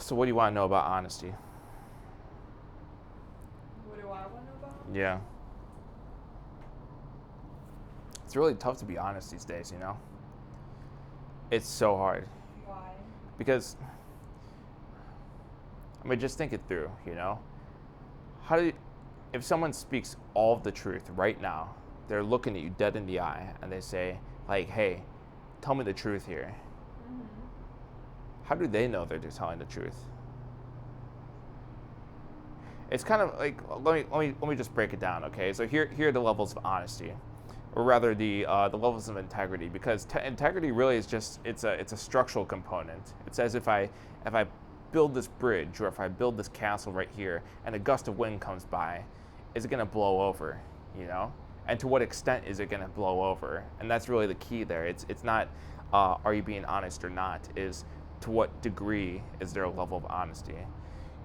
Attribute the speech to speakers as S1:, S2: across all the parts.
S1: So what do you want to know about honesty?
S2: What do I want to know about
S1: Yeah.
S2: honesty?
S1: It's really tough to be honest these days, you know? It's so hard.
S2: Why?
S1: Because, I mean, just think it through, you know? How do you, if someone speaks all of the truth right now, they're looking at you dead in the eye and they say, like, hey, tell me the truth here. How do they know that they're telling the truth? It's kind of like, let me just break it down, okay? So here are the levels of honesty, or rather the levels of integrity, because integrity really is just it's a structural component. It says if I build this bridge or if I build this castle right here and a gust of wind comes by, is it going to blow over, you know? And to what extent is it going to blow over? And that's really the key there. It's not are you being honest or not, is to what degree is there a level of honesty?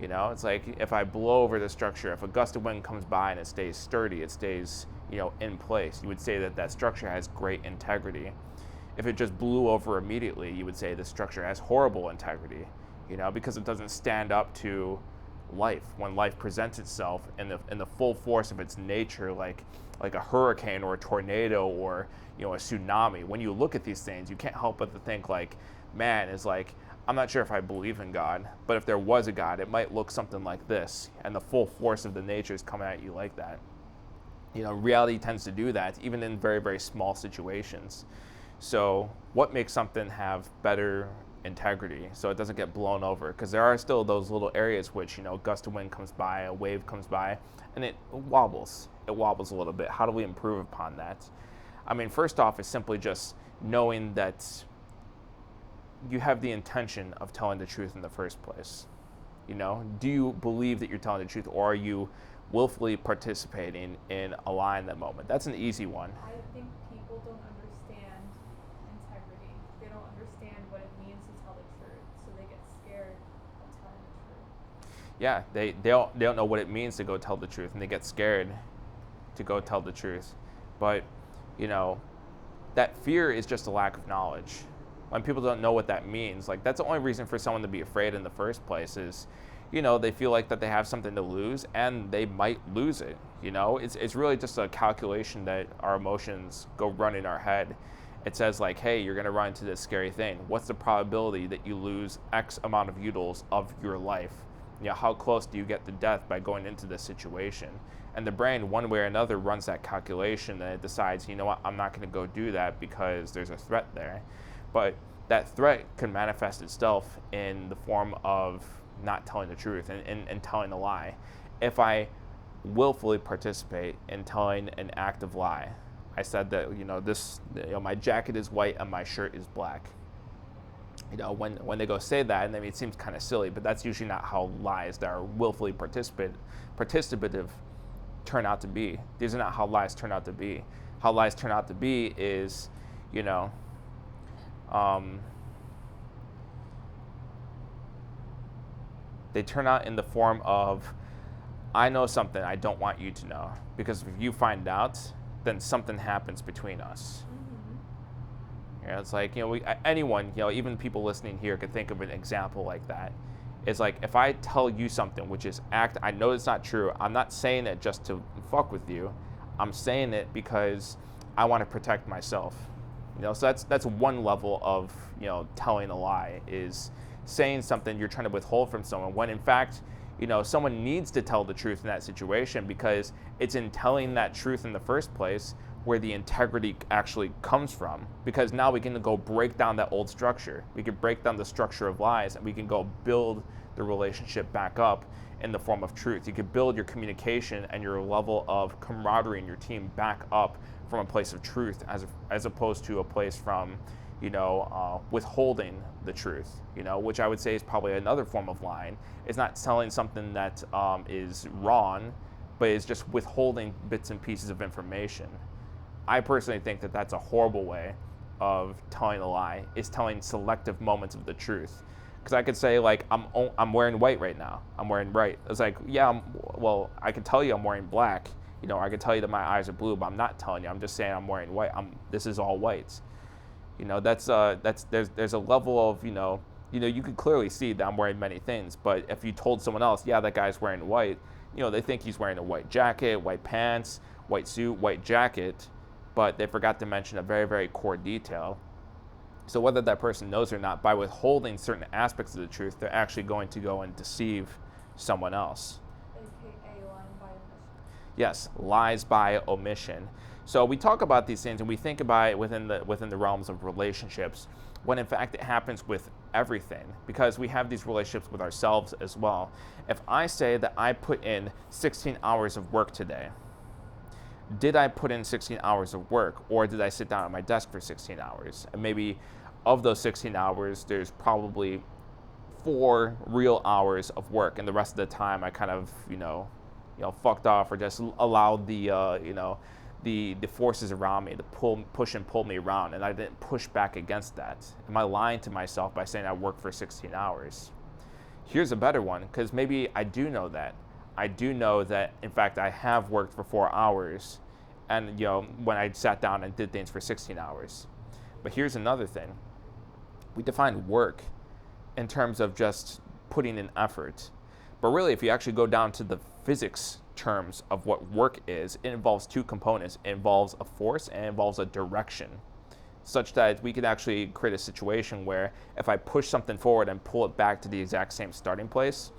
S1: You know, it's like if I blow over the structure, if a gust of wind comes by and it stays sturdy, it stays, in place, you would say that that structure has great integrity. If it just blew over immediately, you would say the structure has horrible integrity, because it doesn't stand up to life when life presents itself in the full force of its nature, like a hurricane or a tornado or a tsunami. When you look at these things, you can't help but to think like, man, is like, I'm not sure if I believe in God, but if there was a God, it might look something like this, and the full force of the nature is coming at you like that. Reality tends to do that, even in very, very small situations. So what makes something have better integrity so it doesn't get blown over? Because there are still those little areas which, a gust of wind comes by, a wave comes by, and it wobbles. It wobbles a little bit. How do we improve upon that? I mean, first off, is simply just knowing that you have the intention of telling the truth in the first place. Do you believe that you're telling the truth, or are you willfully participating in a lie in that moment? That's an easy one.
S2: I think people don't understand integrity. They don't understand what it means to tell the truth, so they get scared of telling the truth.
S1: Yeah, they don't know what it means to go tell the truth, and they get scared to go tell the truth. But that fear is just a lack of knowledge. When people don't know what that means, like, that's the only reason for someone to be afraid in the first place is, they feel like that they have something to lose and they might lose it. It's really just a calculation that our emotions go run in our head. It says like, hey, you're going to run into this scary thing. What's the probability that you lose X amount of utils of your life? How close do you get to death by going into this situation? And the brain, one way or another, runs that calculation and it decides, you know what, I'm not going to go do that because there's a threat there. But that threat can manifest itself in the form of not telling the truth and telling a lie. If I willfully participate in telling an active lie, I said that my jacket is white and my shirt is black. When they go say that, and I mean, it seems kind of silly, but that's usually not how lies that are willfully participative turn out to be. These are not how lies turn out to be. How lies turn out to be is, they turn out in the form of, I know something I don't want you to know, because if you find out, then something happens between us. It's like, anyone, even people listening here could think of an example like that. It's like, if I tell you something, which is I know it's not true. I'm not saying it just to fuck with you. I'm saying it because I want to protect myself. So that's one level of, telling a lie, is saying something you're trying to withhold from someone when in fact, someone needs to tell the truth in that situation, because it's in telling that truth in the first place where the integrity actually comes from. Because now we can go break down that old structure. We can break down the structure of lies and we can go build the relationship back up in the form of truth. You could build your communication and your level of camaraderie in your team back up from a place of truth as opposed to a place from withholding the truth, which I would say is probably another form of lying. It's not telling something that is wrong, but it's just withholding bits and pieces of information. I personally think that that's a horrible way of telling a lie, is telling selective moments of the truth. Because I could say, like, I'm wearing white right now. I'm wearing white. It's like, yeah, I can tell you I'm wearing black. I can tell you that my eyes are blue, but I'm not telling you. I'm just saying I'm wearing white. This is all white. There's a level of, You could clearly see that I'm wearing many things, but if you told someone else, yeah, that guy's wearing white, they think he's wearing a white jacket, white pants, white suit, white jacket, but they forgot to mention a very, very core detail. So whether that person knows or not, by withholding certain aspects of the truth, they're actually going to go and deceive someone else.
S2: AKA lying by omission.
S1: Yes, lies by omission. So we talk about these things and we think about it within the realms of relationships, when in fact it happens with everything, because we have these relationships with ourselves as well. If I say that I put in 16 hours of work today, did I put in 16 hours of work, or did I sit down at my desk for 16 hours? And maybe of those 16 hours, there's probably 4 real hours of work, and the rest of the time I kind of, fucked off, or just allowed the forces around me to push and pull me around, and I didn't push back against that. Am I lying to myself by saying I worked for 16 hours? Here's a better one, because maybe I do know that. I do know that, in fact, I have worked for 4 hours, and when I sat down and did things for 16 hours. But here's another thing. We define work in terms of just putting in effort. But really, if you actually go down to the physics terms of what work is, it involves 2 components. It involves a force and it involves a direction, such that we could actually create a situation where if I push something forward and pull it back to the exact same starting place,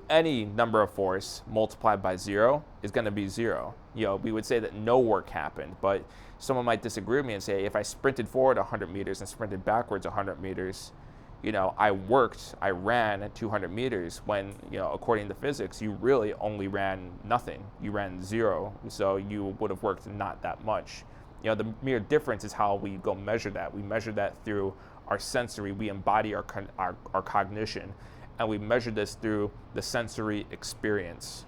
S1: any number of force multiplied by 0 is going to be 0. We would say that no work happened, but someone might disagree with me and say, if I sprinted forward 100 meters and sprinted backwards 100 meters, I ran at 200 meters when, according to physics, you really only ran nothing. You ran 0, so you would have worked not that much. The mere difference is how we go measure that. We measure that through our sensory. We embody our cognition, and we measure this through the sensory experience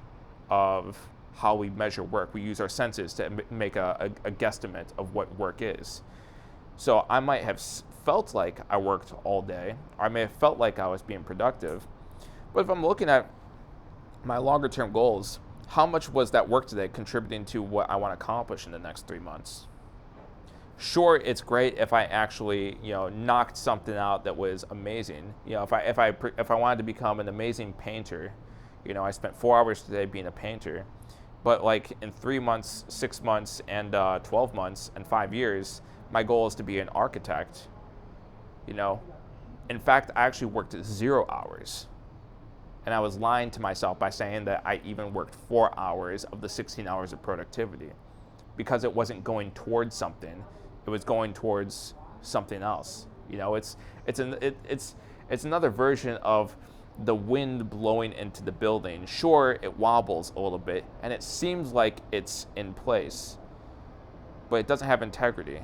S1: of how we measure work. We use our senses to make a guesstimate of what work is. So I might have felt like I worked all day, or I may have felt like I was being productive. But if I'm looking at my longer term goals, how much was that work today contributing to what I want to accomplish in the next 3 months? Sure, it's great if I actually, knocked something out that was amazing. If I wanted to become an amazing painter, I spent 4 hours today being a painter. But like in 3 months, 6 months, and 12 months, and 5 years, my goal is to be an architect. In fact, I actually worked 0 hours. And I was lying to myself by saying that I even worked 4 hours of the 16 hours of productivity, because it wasn't going towards something. It was going towards something else. It's another version of the wind blowing into the building. Sure, it wobbles a little bit, and it seems like it's in place, but it doesn't have integrity,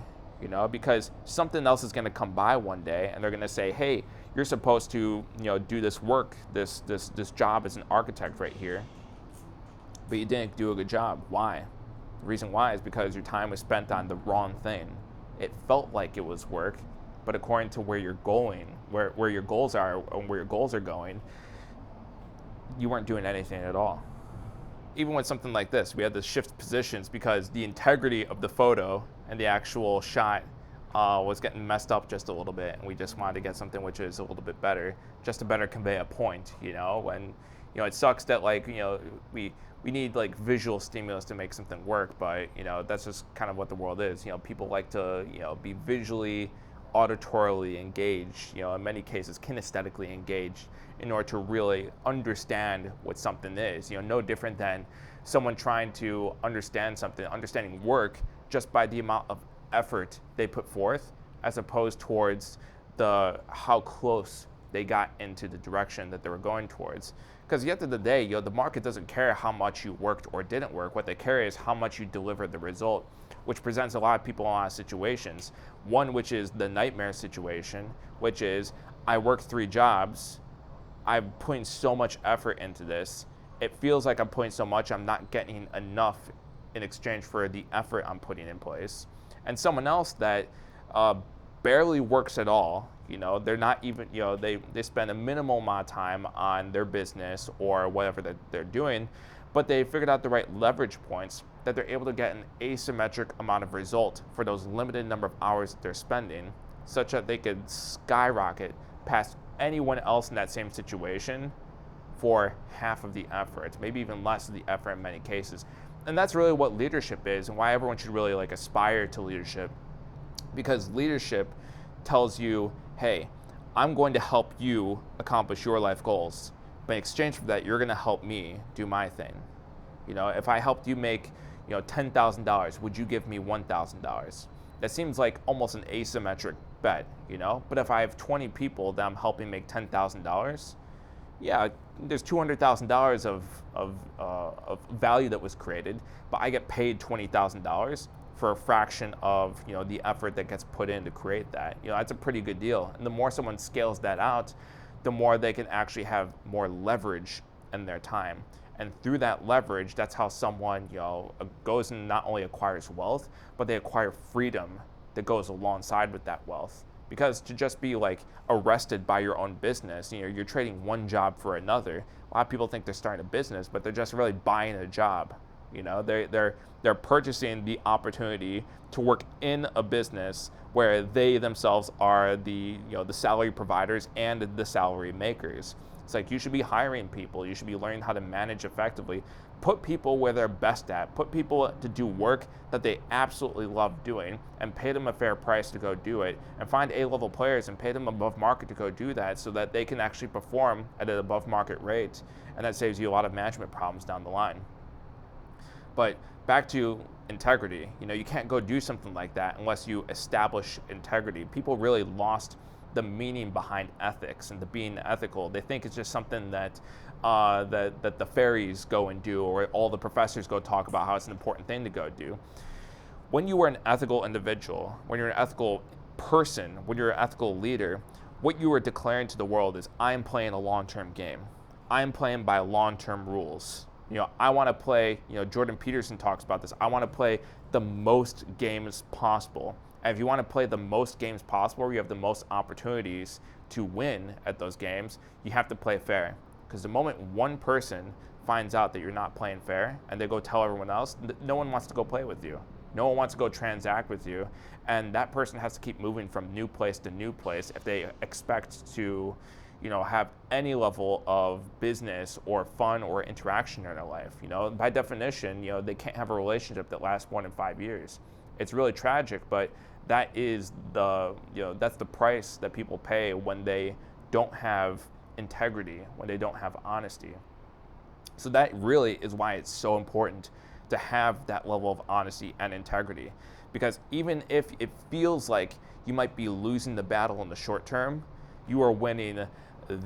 S1: because something else is going to come by one day, and they're going to say, hey, you're supposed to, do this work, this job as an architect right here, but you didn't do a good job. Why? The reason why is because your time was spent on the wrong thing. It felt like it was work, but according to where you're going, where your goals are and where your goals are going, you weren't doing anything at all. Even with something like this, we had to shift positions because the integrity of the photo and the actual shot was getting messed up just a little bit, and we just wanted to get something which is a little bit better, just to better convey a point, when, it sucks that we need like visual stimulus to make something work, but that's just kind of what the world is. People like to be visually, auditorily engaged, in many cases kinesthetically engaged, in order to really understand what something is. No different than someone trying to understand something, understanding work just by the amount of effort they put forth, as opposed towards how close they got into the direction that they were going towards. Because at the end of the day, the market doesn't care how much you worked or didn't work. What they care is how much you delivered the result, which presents a lot of people in a lot of situations. One, which is the nightmare situation, which is I worked 3 jobs. I'm putting so much effort into this. It feels like I'm putting so much, I'm not getting enough in exchange for the effort I'm putting in place. And someone else that barely works at all, they're not even, they spend a minimal amount of time on their business or whatever that they're doing, but they figured out the right leverage points that they're able to get an asymmetric amount of result for those limited number of hours that they're spending, such that they could skyrocket past anyone else in that same situation for half of the effort, maybe even less of the effort in many cases. And that's really what leadership is, and why everyone should really like aspire to leadership, because leadership tells you, hey, I'm going to help you accomplish your life goals, but in exchange for that, you're going to help me do my thing. You know, if I helped you make, $10,000, would you give me $1,000? That seems like almost an asymmetric bet, But if I have 20 people that I'm helping make $10,000, yeah, there's $200,000 of value that was created, but I get paid $20,000 for a fraction of the effort that gets put in to create that. That's a pretty good deal. And the more someone scales that out, the more they can actually have more leverage in their time. And through that leverage, that's how someone goes and not only acquires wealth, but they acquire freedom that goes alongside with that wealth. Because to just be like arrested by your own business, you're trading one job for another. A lot of people think they're starting a business, but they're just really buying a job. They're purchasing the opportunity to work in a business where they themselves are the salary providers and the salary makers. It's like you should be hiring people. You should be learning how to manage effectively. Put people where they're best at. Put people to do work that they absolutely love doing and pay them a fair price to go do it. And find A-level players and pay them above market to go do that so that they can actually perform at an above market rate. And that saves you a lot of management problems down the line. But back to integrity, you can't go do something like that unless you establish integrity. People really lost the meaning behind ethics and the being ethical. They think it's just something that that the fairies go and do, or all the professors go talk about how it's an important thing to go do. When you are an ethical individual, when you're an ethical person, when you're an ethical leader, what you are declaring to the world is, I am playing a long-term game. I am playing by long-term rules. I want to play, Jordan Peterson talks about this, I want to play the most games possible. And if you want to play the most games possible, where you have the most opportunities to win at those games, you have to play fair. Because the moment one person finds out that you're not playing fair and they go tell everyone else, no one wants to go play with you. No one wants to go transact with you. And that person has to keep moving from new place to new place if they expect to have any level of business or fun or interaction in their life. By definition, they can't have a relationship that lasts more than 5 years. It's really tragic, but that is that's the price that people pay when they don't have integrity, when they don't have honesty. So that really is why it's so important to have that level of honesty and integrity. Because even if it feels like you might be losing the battle in the short term, you are winning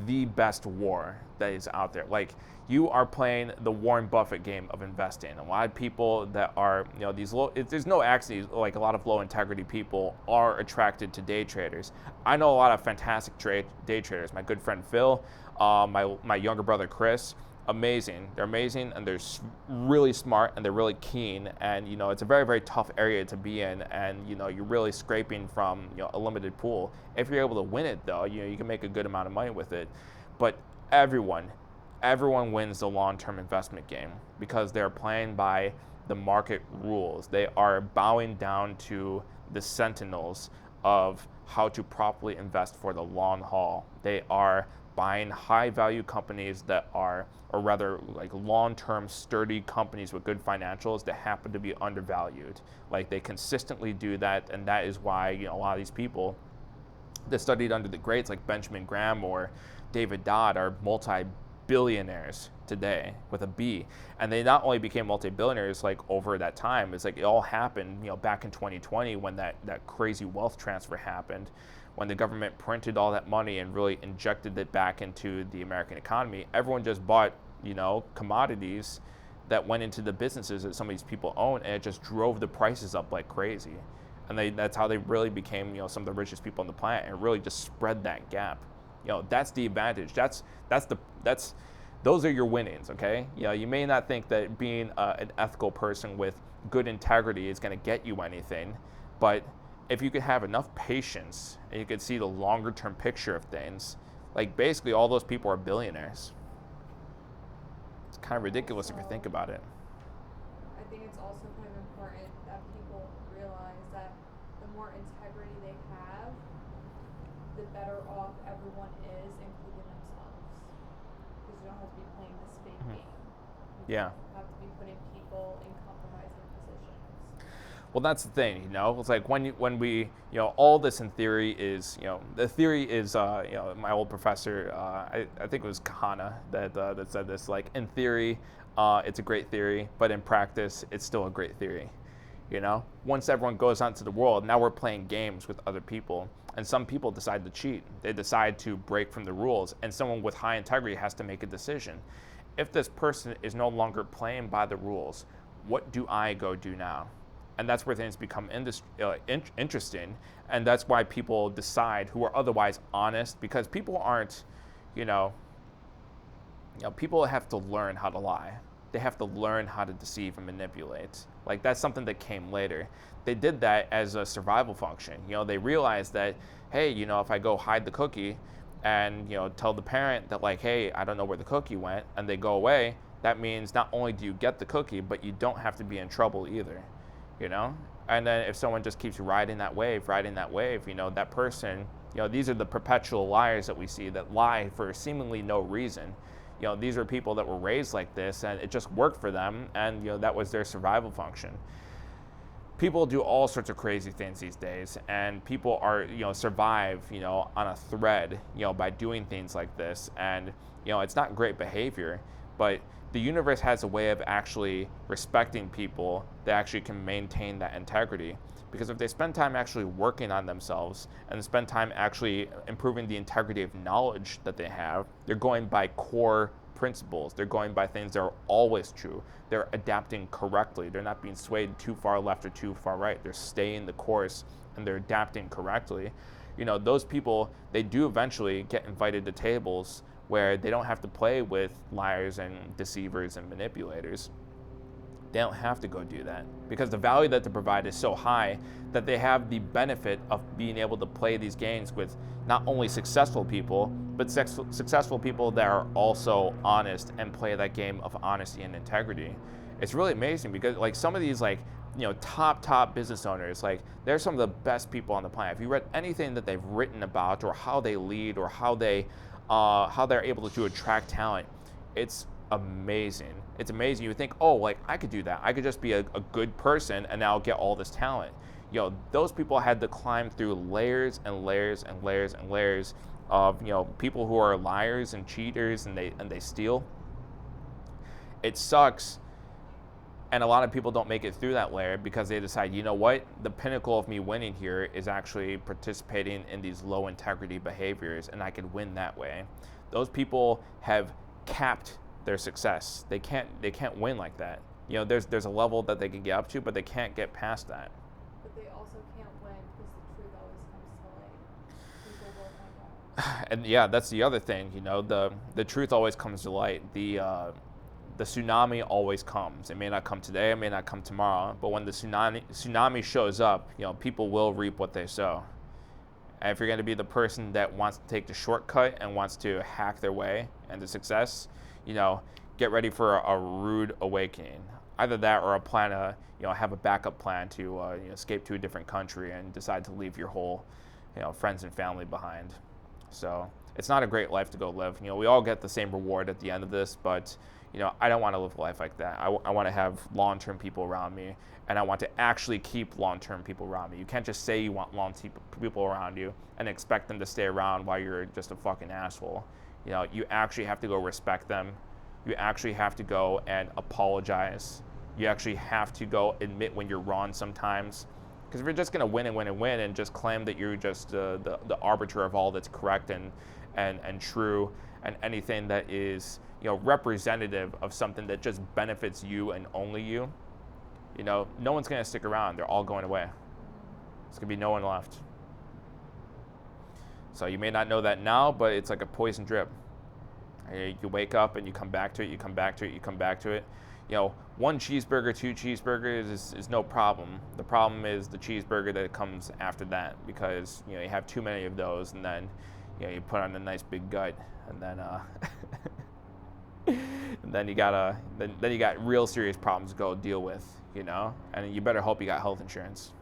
S1: the best war that is out there. Like, you are playing the Warren Buffett game of investing. A lot of people that are, these low, there's no accident, like a lot of low integrity people are attracted to day traders. I know a lot of fantastic day traders. My good friend Phil, my younger brother Chris, amazing. They're amazing, and they're really smart, and they're really keen. And it's a very, very tough area to be in, and you're really scraping from a limited pool. If you're able to win it, though, you can make a good amount of money with it. But everyone wins the long-term investment game because they're playing by the market rules. They are bowing down to the sentinels of how to properly invest for the long haul. They are buying high-value companies that are, or rather like long-term sturdy companies with good financials that happen to be undervalued. Like, they consistently do that, and that is why a lot of these people that studied under the greats like Benjamin Graham or David Dodd are multi-billionaires today with a B. And they not only became multi-billionaires like over that time, it's like it all happened back in 2020 when that crazy wealth transfer happened, when the government printed all that money and really injected it back into the American economy. Everyone just bought commodities that went into the businesses that some of these people own, and it just drove the prices up like crazy. And that's how they really became some of the richest people on the planet, and really just spread that gap. That's the advantage. Those are your winnings, okay? You may not think that being an ethical person with good integrity is going to get you anything, but if you could have enough patience and you could see the longer term picture of things, like basically all those people are billionaires. It's kind of ridiculous if you think about it.
S2: I think it's also kind of important that people realize that the more integrity they have, the better off everyone is, including themselves. Because you don't have to be playing this fake game. You
S1: Yeah.
S2: don't have to be putting people in compromising positions.
S1: Well, that's the thing, It's like when we, all this in theory is, the theory is, my old professor, I think it was Kahana that said this. Like in theory, it's a great theory, but in practice, it's still a great theory. Once everyone goes out into the world, now we're playing games with other people, and some people decide to cheat. They decide to break from the rules, and someone with high integrity has to make a decision. If this person is no longer playing by the rules, what do I go do now? And that's where things become interesting, and that's why people decide who are otherwise honest, because people aren't, people have to learn how to lie. They have to learn how to deceive and manipulate. Like that's something that came later. They did that as a survival function. They realized that, hey, if I go hide the cookie and, tell the parent that like, hey, I don't know where the cookie went, and they go away, that means not only do you get the cookie, but you don't have to be in trouble either. And then if someone just keeps riding that wave, that person, these are the perpetual liars that we see that lie for seemingly no reason. These are people that were raised like this, and it just worked for them, and that was their survival function. People do all sorts of crazy things these days, and people are survive on a thread by doing things like this, and it's not great behavior, but the universe has a way of actually respecting people that actually can maintain that integrity. Because if they spend time actually working on themselves and spend time actually improving the integrity of knowledge that they have, they're going by core principles. They're going by things that are always true. They're adapting correctly. They're not being swayed too far left or too far right. They're staying the course and they're adapting correctly. Those people, they do eventually get invited to tables where they don't have to play with liars and deceivers and manipulators. They don't have to go do that because the value that they provide is so high that they have the benefit of being able to play these games with not only successful people, but successful people that are also honest and play that game of honesty and integrity. It's really amazing because like some of these top business owners, like they're some of the best people on the planet. If you read anything that they've written about or how they lead or how they're able to attract talent, it's amazing. It's amazing. You would think, oh, like I could do that. I could just be a good person and now get all this talent. Those people had to climb through layers and layers and layers and layers of people who are liars and cheaters and they steal. It sucks. And a lot of people don't make it through that layer because they decide, what? The pinnacle of me winning here is actually participating in these low integrity behaviors, and I can win that way. Those people have capped their success. They can't win like that. There's a level that they can get up to, but they can't get past that.
S2: But they also can't win because the truth always comes to light. People will find out.
S1: And yeah, that's the other thing. The truth always comes to light. The tsunami always comes. It may not come today, it may not come tomorrow, but when the tsunami shows up, people will reap what they sow. And if you're going to be the person that wants to take the shortcut and wants to hack their way into success, get ready for a rude awakening. Either that or a plan to, have a backup plan to escape to a different country and decide to leave your whole, friends and family behind. So it's not a great life to go live. We all get the same reward at the end of this, but I don't want to live a life like that. I want to have long-term people around me, and I want to actually keep long-term people around me. You can't just say you want long-term people around you and expect them to stay around while you're just a fucking asshole. You actually have to go respect them. You actually have to go and apologize. You actually have to go admit when you're wrong sometimes. Because if you're just going to win and win and win and just claim that you're just the arbiter of all that's correct and true and anything that is representative of something that just benefits you and only you, no one's going to stick around. They're all going away. There's going to be no one left. So you may not know that now, but it's like a poison drip. You wake up and you come back to it, you come back to it, you come back to it. One cheeseburger, two cheeseburgers is no problem. The problem is the cheeseburger that comes after that, because you have too many of those, and then you put on a nice big gut, and then and then you got real serious problems to go deal with, and you better hope you got health insurance.